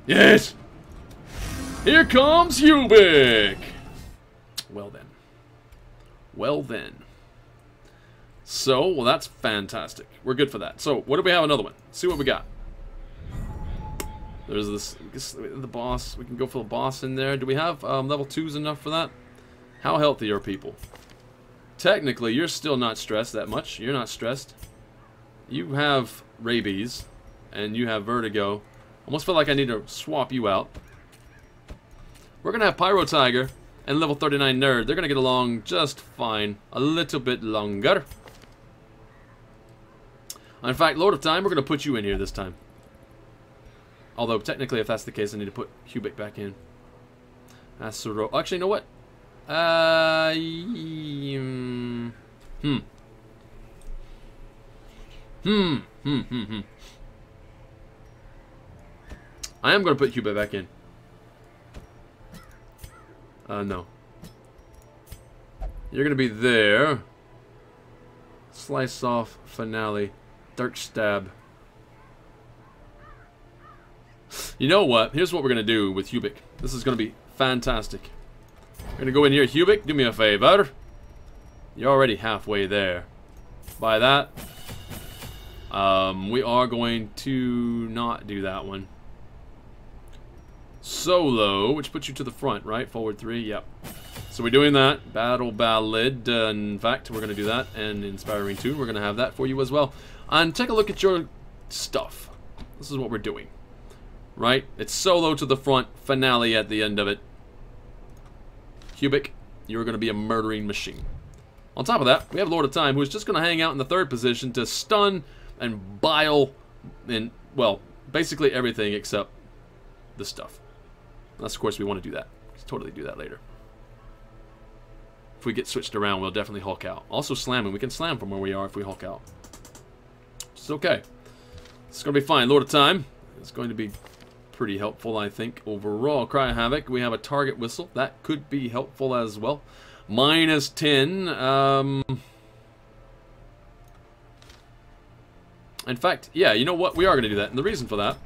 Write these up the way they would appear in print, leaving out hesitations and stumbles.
Yes! Here comes Hubik! Well then. Well then. So, well that's fantastic. We're good for that. So, what do we have another one? Let's see what we got. There's this, the boss. We can go for the boss in there. Do we have level 2s enough for that? How healthy are people? Technically, you're still not stressed that much. You're not stressed. You have rabies, and you have vertigo. Almost feel like I need to swap you out. We're gonna have Pyro Tiger and level 39 Nerd. They're gonna get along just fine. A little bit longer. In fact, Lord of Time, we're gonna put you in here this time. Although, technically, if that's the case, I need to put Hubik back in. Actually, you know what? I am going to put Hubik back in. No. You're going to be there. Slice off finale. Dark stab. You know what? Here's what we're going to do with Hubik. This is going to be fantastic. We're going to go in here. Hubik, do me a favor. You're already halfway there. By that, we are going to not do that one. Solo, which puts you to the front, right? Forward 3, yep. So we're doing that. Battle Ballad. In fact, we're going to do that. And Inspiring 2, we're going to have that for you as well. And take a look at your stuff. This is what we're doing. Right? It's solo to the front, finale at the end of it. Hubik, you're going to be a murdering machine. On top of that, we have Lord of Time, who is just going to hang out in the 3rd position to stun and bile and, well, basically everything except the stuff. Unless, of course, we want to do that. Let's totally do that later. If we get switched around, we'll definitely Hulk out. Also slamming. We can slam from where we are if we Hulk out. It's okay. It's going to be fine. Lord of Time. It's going to be pretty helpful, I think, overall. Cry Havoc. We have a target whistle. That could be helpful as well. Minus 10. In fact, yeah, you know what? We are going to do that. And the reason for that,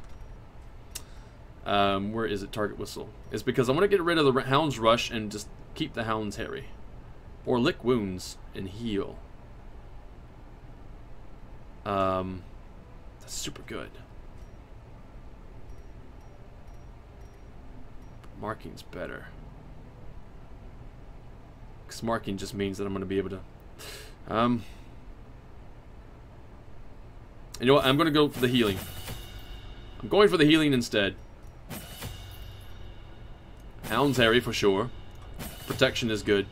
where is it? Target whistle. Is because I want to get rid of the Hound's Rush and just keep the Hounds hairy. Or lick wounds and heal. That's super good. Marking's better. Because marking just means that I'm going to be able to... you know what? I'm going to go for the healing. I'm going for the healing instead. Hound's hairy for sure. Protection is good.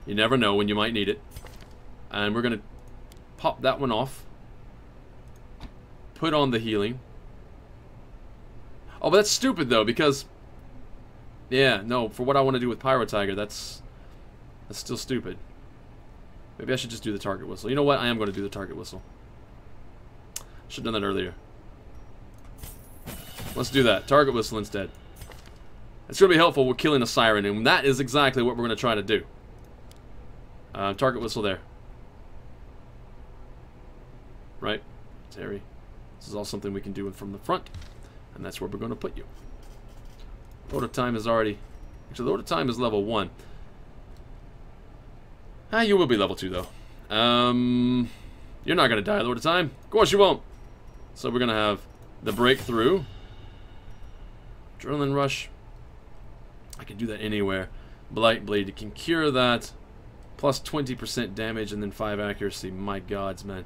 You never know when you might need it. And we're going to pop that one off. Put on the healing. Oh, but that's stupid though, because... yeah, no, for what I want to do with Pyro Tiger, that's still stupid. Maybe I should just do the target whistle. You know what? I am going to do the target whistle. Should have done that earlier. Let's do that. Target whistle instead. It's going to be helpful with killing a siren, and that is exactly what we're going to try to do. Target whistle there. Right? Terry. This is all something we can do from the front, and that's where we're going to put you. Lord of Time is already... actually, Lord of Time is level 1. Ah, you will be level 2, though. You're not going to die, Lord of Time. Of course you won't. So we're going to have the Breakthrough. Adrenaline Rush. I can do that anywhere. Blight Blade can cure that. Plus 20% damage and then 5 accuracy. My gods, man.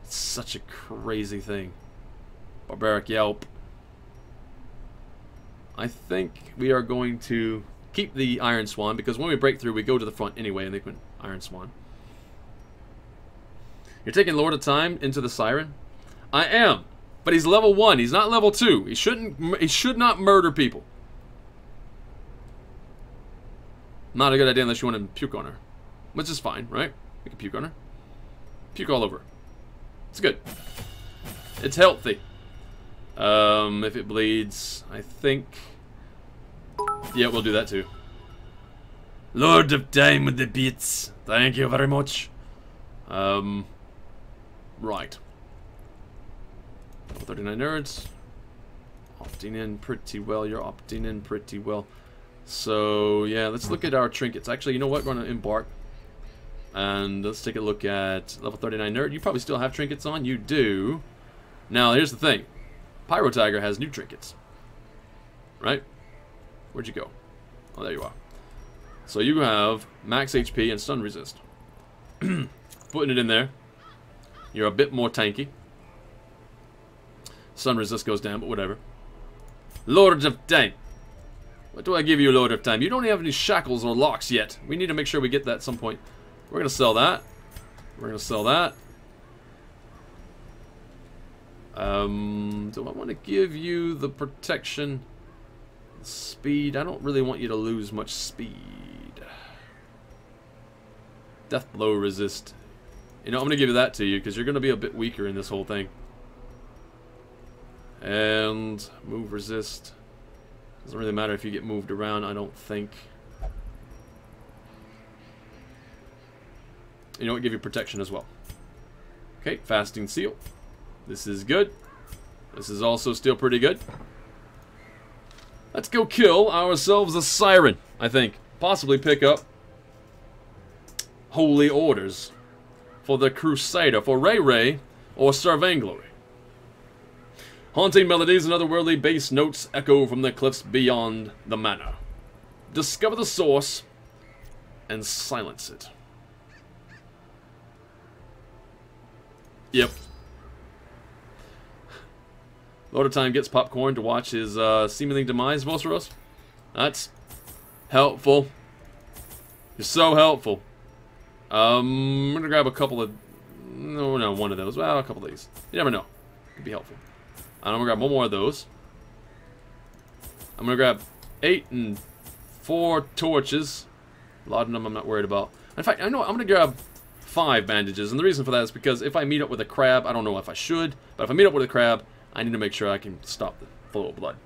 It's such a crazy thing. Barbaric Yelp. I think we are going to keep the Iron Swan, because when we break through, we go to the front anyway, and they put Iron Swan. You're taking Lord of Time into the Siren? I am, but he's level 1. He's not level 2. He should not murder people. Not a good idea unless you want to puke on her, which is fine, right? We can puke on her. Puke all over her. It's good. It's healthy. If it bleeds, I think... yeah, we'll do that too. Lord of Time with the beats. Thank you very much. Right. 39 nerds. Opting in pretty well. You're opting in pretty well. So, yeah, let's look at our trinkets. Actually, you know what? We're going to embark. And let's take a look at level 39 nerd. You probably still have trinkets on. You do. Now, here's the thing. Pyro Tiger has new trinkets. Right? Where'd you go? Oh, there you are. So you have max HP and stun resist. Putting it in there. You're a bit more tanky. Stun resist goes down, but whatever. Lords of Time. What do I give you, Lord of Time? You don't have any shackles or locks yet. We need to make sure we get that at some point. We're going to sell that. We're going to sell that. Do I want to give you the protection? Speed. I don't really want you to lose much speed. Death blow resist. You know, I'm going to give you that to you because you're going to be a bit weaker in this whole thing. And move resist. Doesn't really matter if you get moved around, I don't think. You know what? Give you protection as well. Okay, fasting seal. This is good. This is also still pretty good. Let's go kill ourselves a siren, I think. Possibly pick up holy orders for the Crusader, for Ray Ray or Sir Vainglory. Haunting melodies and otherworldly bass notes echo from the cliffs beyond the manor. Discover the source and silence it. Yep. Lord of Time gets popcorn to watch his seemingly demise, Volceros. That's helpful. You're so helpful. I'm gonna grab a couple of... No, one of those. Well, a couple of these. You never know. Could be helpful. And I'm gonna grab one more of those. I'm gonna grab 8 and 4 torches. A lot of them I'm not worried about. In fact, I know I'm gonna grab 5 bandages, and the reason for that is because if I meet up with a crab, I don't know if I should, but if I meet up with a crab, I need to make sure I can stop the flow of blood.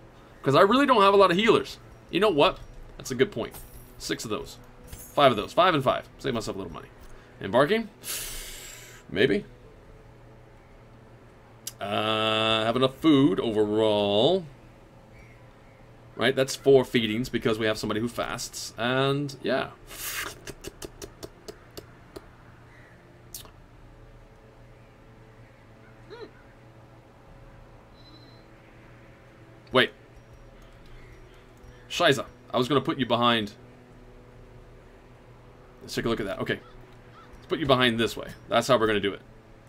Because I really don't have a lot of healers. You know what? That's a good point. 6 of those. 5 of those. 5 and 5. Save myself a little money. Embarking? Maybe. Have enough food overall. Right, that's 4 feedings because we have somebody who fasts. And, yeah. Wait. Shiza. I was going to put you behind. Let's take a look at that. Okay. Let's put you behind this way. That's how we're going to do it.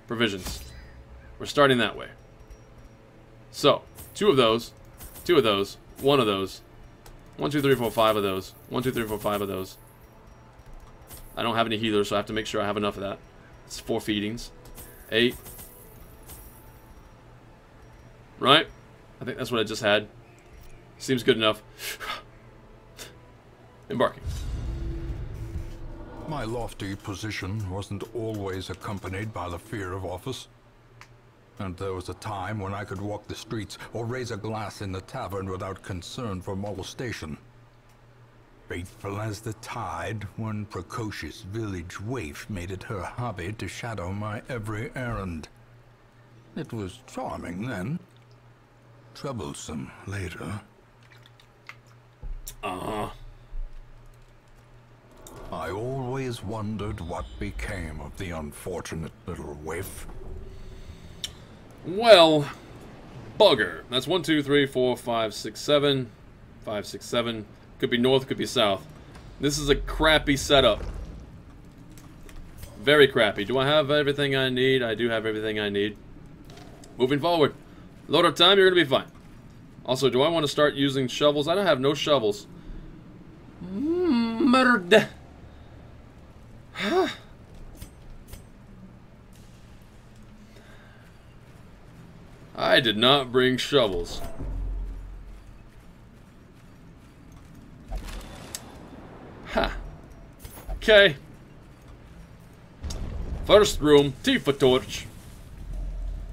Provisions. We're starting that way. So, 2 of those. 2 of those. 1 of those. 1, 2, 3, 4, 5 of those. 1, 2, 3, 4, 5 of those. I don't have any healers, so I have to make sure I have enough of that. It's 4 feedings. 8. Right? I think that's what I just had. Seems good enough. Embarking. My lofty position wasn't always accompanied by the fear of office. And there was a time when I could walk the streets or raise a glass in the tavern without concern for molestation. Faithful as the tide, one precocious village waif made it her hobby to shadow my every errand. It was charming then. Troublesome later. I always wondered what became of the unfortunate little waif. Well, bugger. That's 1, 2, 3, 4, 5, 6, 7. 5, 6, 7. Could be north, could be south. This is a crappy setup. Very crappy. Do I have everything I need? I do have everything I need. Moving forward. Load of time, you're going to be fine. Also, do I want to start using shovels? I don't have no shovels. Murder. I did not bring shovels. Ha. Okay. First room, Tifa torch.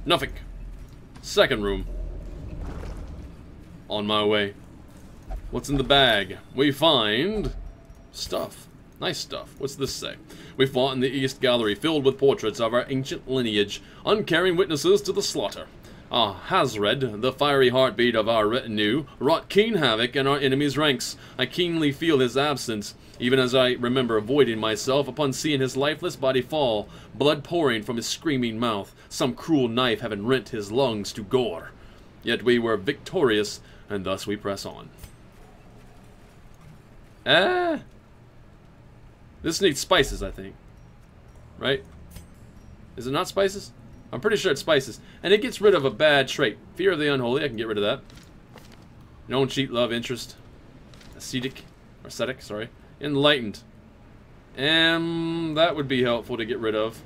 Nothing. Second room. On my way. What's in the bag? We find stuff. Nice stuff. What's this say? We fought in the East Gallery, filled with portraits of our ancient lineage, uncaring witnesses to the slaughter. Hazred, the fiery heartbeat of our retinue, wrought keen havoc in our enemy's ranks. I keenly feel his absence, even as I remember avoiding myself upon seeing his lifeless body fall, blood pouring from his screaming mouth, some cruel knife having rent his lungs to gore. Yet we were victorious, and thus we press on. This needs spices, I think. Right? Is it not spices? I'm pretty sure it's spices. And it gets rid of a bad trait. Fear of the unholy, I can get rid of that. Known cheat, love, interest. Ascetic, sorry. Enlightened. That would be helpful to get rid of.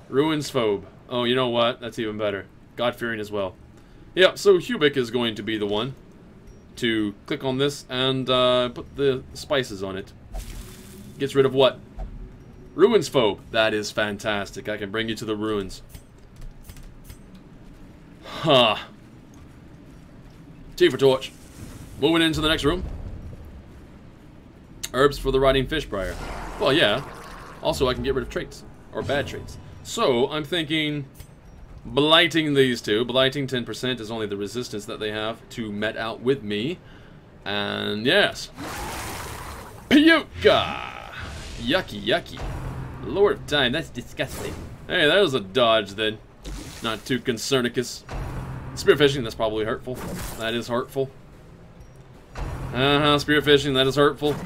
Ruins phobe. Oh, you know what? That's even better. God-fearing as well. Yeah, so Hubik is going to be the one to click on this and put the spices on it. Gets rid of what? Ruins phobe. That is fantastic. I can bring you to the ruins. Huh. T for torch. Moving into the next room. Herbs for the rotting fish briar. Well, yeah. Also, I can get rid of traits. Or bad traits. So, I'm thinking blighting these two. Blighting 10% is only the resistance that they have to met out with me. And yes. Puka! Yucky, yucky. Lord of time, that's disgusting. Hey, that was a dodge then. Not too concernicus. Spearfishing, that's probably hurtful. That is hurtful. Spearfishing, that is hurtful.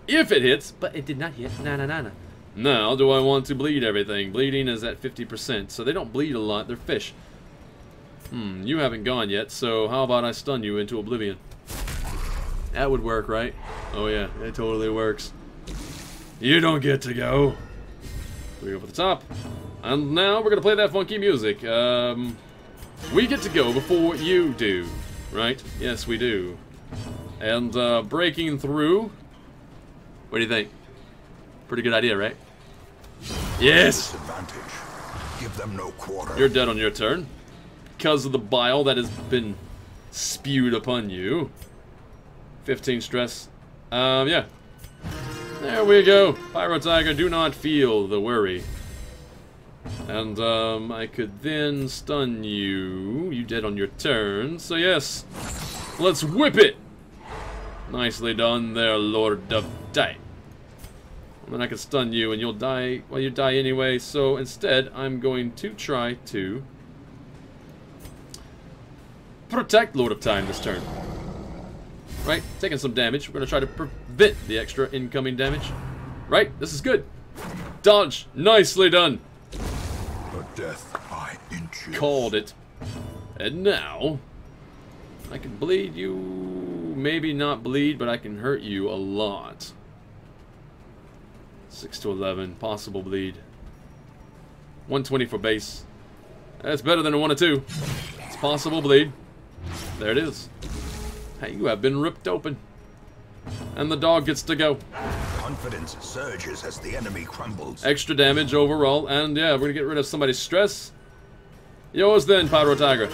If it hits, but it did not hit. Na. Now, do I want to bleed everything? Bleeding is at 50%, so they don't bleed a lot. They're fish. You haven't gone yet, so how about I stun you into oblivion? That would work, right? Oh yeah, it totally works. You don't get to go. We go for the top. And now we're going to play that funky music. We get to go before you do. Right? Yes, we do. And breaking through. What do you think? Pretty good idea, right? Yes! Disadvantage. Give them no quarter. You're dead on your turn. Because of the bile that has been spewed upon you. 15 stress. Yeah. There we go. Pyro Tiger, do not feel the worry. And, I could then stun you. You dead on your turn. So, yes. Let's whip it! Nicely done there, Lord of Die. And then I can stun you and you'll die. Well, you die anyway. So, instead, I'm going to try to protect Lord of Time this turn. Right? Taking some damage. We're going to try to prevent the extra incoming damage. Right? This is good. Dodge. Nicely done. A death by inches. Called it. And now, I can bleed you. Maybe not bleed, but I can hurt you a lot. 6 to 11. Possible bleed. 120 for base. That's better than a 1 or 2. It's possible bleed. There it is. Hey, you have been ripped open. And the dog gets to go. Confidence surges as the enemy crumbles. Extra damage overall. And yeah, we're going to get rid of somebody's stress. Yours then, Pyro Tiger.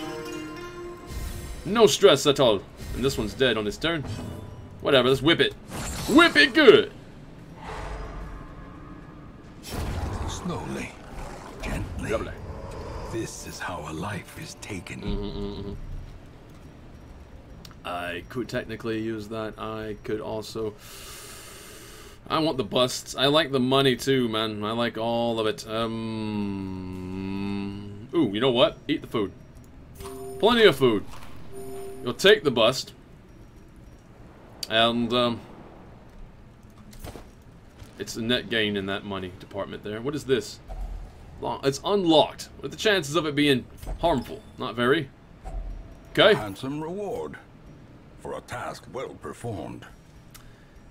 No stress at all. And this one's dead on his turn. Whatever, let's whip it. Whip it good! Slowly. Gently. Lovely. This is how a life is taken. I could technically use that. I could also... I want the busts. I like the money too, man. I like all of it. Ooh, you know what? Eat the food. Plenty of food. You'll take the bust. And, it's a net gain in that money department there. What is this? It's unlocked. What are the chances of it being harmful? Not very. Okay. Handsome reward for a task well performed.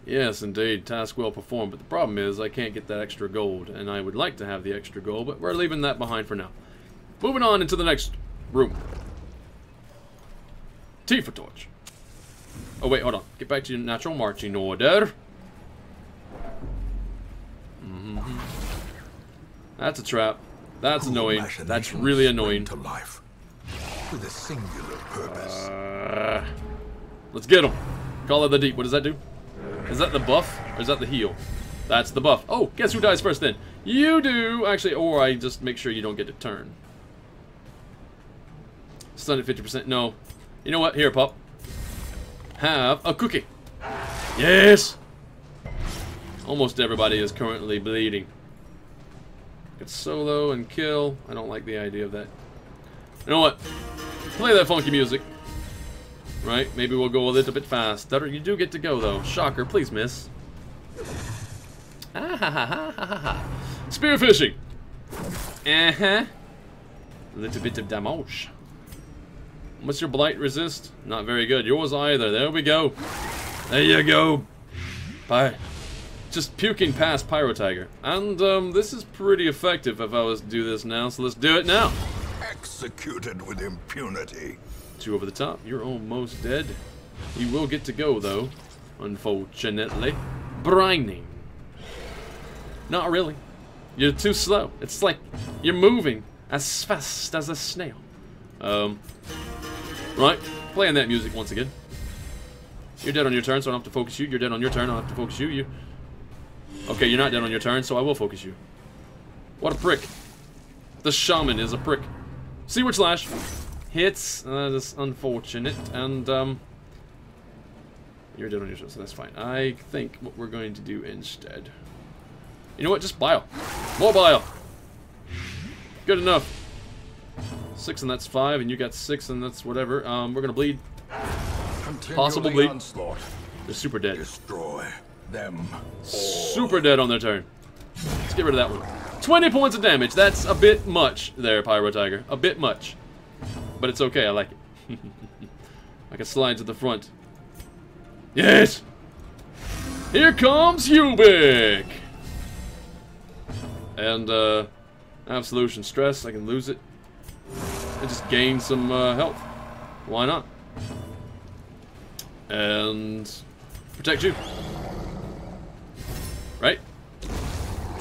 Yes, indeed. Task well performed. But the problem is I can't get that extra gold. And I would like to have the extra gold, but we're leaving that behind for now. Moving on into the next room. T for torch. Oh, wait, hold on. Get back to your natural marching order. That's a trap. That's annoying. That's really annoying. To life with a singular purpose. Let's get him. Call it the deep. What does that do? Is that the buff? Or is that the heal? That's the buff. Oh, guess who dies first then? You do. Actually, or I just make sure you don't get to turn. Stun at 50%. No. You know what? Here, pup. Have a cookie. Yes! Almost everybody is currently bleeding. Get solo and kill. I don't like the idea of that. You know what? Play that funky music. Right? Maybe we'll go a little bit faster. You do get to go, though. Shocker. Please miss. Ah, ha, ha, ha, ha, ha. Spearfishing. Uh-huh. A little bit of damage. What's your blight resist? Not very good. Yours either. There we go. There you go. Bye. Just puking past Pyro Tiger. And this is pretty effective if I was to do this now, so let's do it now. Executed with impunity. 2 over the top. You're almost dead. You will get to go, though. Unfortunately. Brining. Not really. You're too slow. It's like you're moving as fast as a snail. Right. Playing that music once again. You're dead on your turn, so I don't have to focus you. You're dead on your turn, I don't have to focus you. Okay, you're not dead on your turn, so I will focus you. What a prick. The shaman is a prick. Seaward Slash. Hits. That's unfortunate. And, you're dead on your turn, so that's fine. I think what we're going to do instead... You know what? Just bile. More bile. Good enough. 6 and that's 5, and you got 6 and that's whatever. We're gonna bleed. Possible bleed. They're super dead. Destroy them. Super dead on their turn. Let's get rid of that one. 20 points of damage. That's a bit much there, Pyro Tiger. A bit much. But it's okay. I like it. I can slide to the front. Yes! Here comes Ubik! And, Absolution Stress. I can lose it. And just gain some health. Why not? And protect you. Right?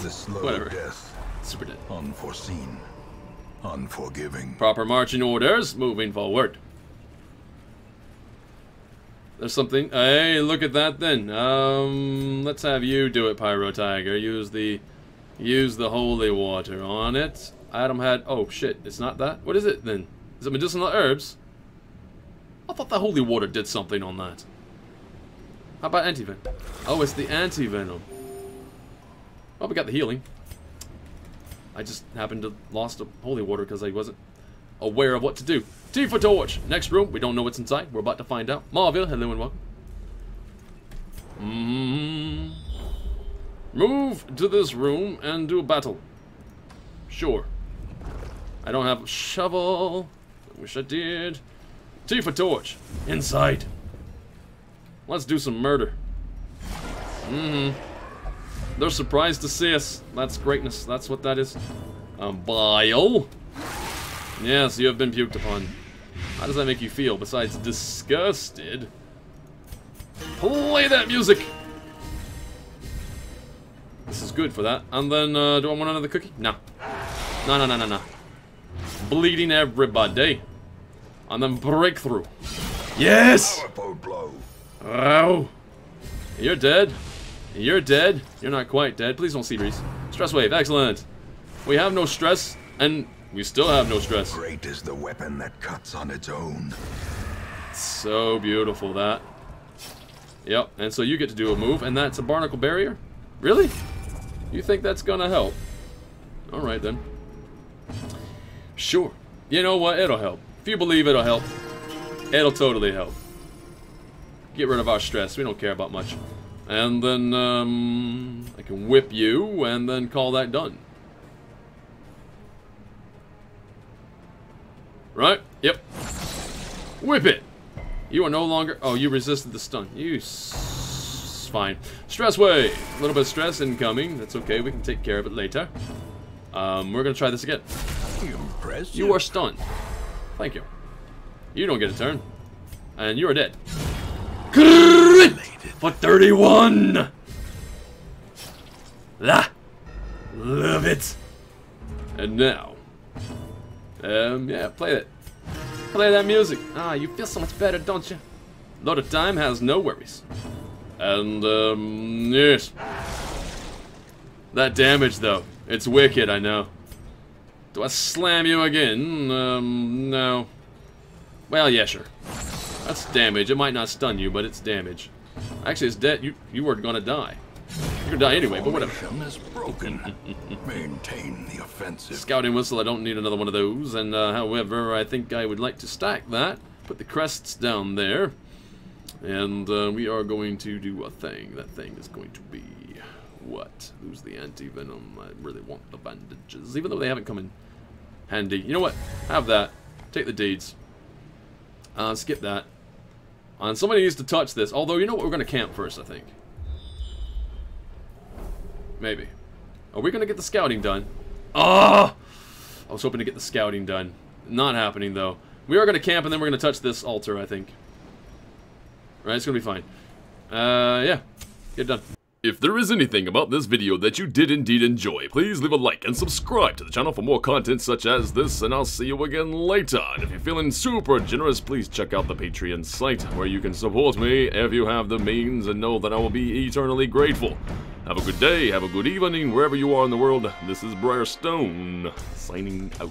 The slow Whatever. death. Super dead. Unforeseen. Unforgiving. Proper marching orders. Moving forward. There's something. Hey, look at that then. Let's have you do it, Pyro Tiger. Use the holy water on it. Adam had... Oh, shit. It's not that? What is it, then? Is it medicinal herbs? I thought the holy water did something on that. How about anti-venom? Oh, it's the anti-venom. Well, we got the healing. I just happened to lost a holy water because I wasn't aware of what to do. T for torch. Next room. We don't know what's inside. We're about to find out. Marville, hello and welcome. Move to this room and do a battle. Sure. I don't have a shovel. I wish I did. T for torch. Inside. Let's do some murder. They're surprised to see us. That's greatness. That's what that is. Bile. Yes, you have been puked upon. How does that make you feel besides disgusted? Play that music! This is good for that. And then, do I want another cookie? No. No. Bleeding everybody. And then breakthrough. Yes! Powerful blow. Oh. You're dead. You're dead. You're not quite dead. Please don't see Reese. Stress wave. Excellent. We have no stress, and we still have no stress. Great is the weapon that cuts on its own. So beautiful, that. Yep, and so you get to do a move, and that's a barnacle barrier? Really? You think that's gonna help? Alright then. Sure. You know what? It'll help. If you believe it'll help, it'll totally help. Get rid of our stress. We don't care about much. And then, I can whip you, and then call that done. Right? Yep. Whip it! You are no longer... Oh, you resisted the stun. Fine. Stress wave! A little bit of stress incoming. That's okay. We can take care of it later. We're gonna try this again. Impressive. You are stunned. Thank you. You don't get a turn. And you are dead. Crit for 31! La! Love it! And now... yeah, play it. Play that music. Ah, you feel so much better, don't you? Lord of Time has no worries. And, yes. That damage, though. It's wicked, I know. Do I slam you again? No. Well, yeah, sure. That's damage. It might not stun you, but it's damage. Actually, it's dead. You were gonna die. You're gonna die anyway, but whatever. Is broken. Maintain the offensive. Scouting whistle, I don't need another one of those. And however, I think I would like to stack that. Put the crests down there. And we are going to do a thing. That thing is going to be what? Lose the anti-venom. I really want the bandages, even though they haven't come in handy. You know what? Have that. Take the deeds. Skip that. And somebody needs to touch this. Although, you know what? We're going to camp first, I think. Maybe. Are we going to get the scouting done? Ah! I was hoping to get the scouting done. Not happening, though. We are going to camp, and then we're going to touch this altar, I think. Right, it's going to be fine. Yeah. Get it done. If there is anything about this video that you did indeed enjoy, please leave a like and subscribe to the channel for more content such as this, and I'll see you again later. And if you're feeling super generous, please check out the Patreon site, where you can support me if you have the means, and know that I will be eternally grateful. Have a good day, have a good evening, wherever you are in the world. This is Briarstone, signing out.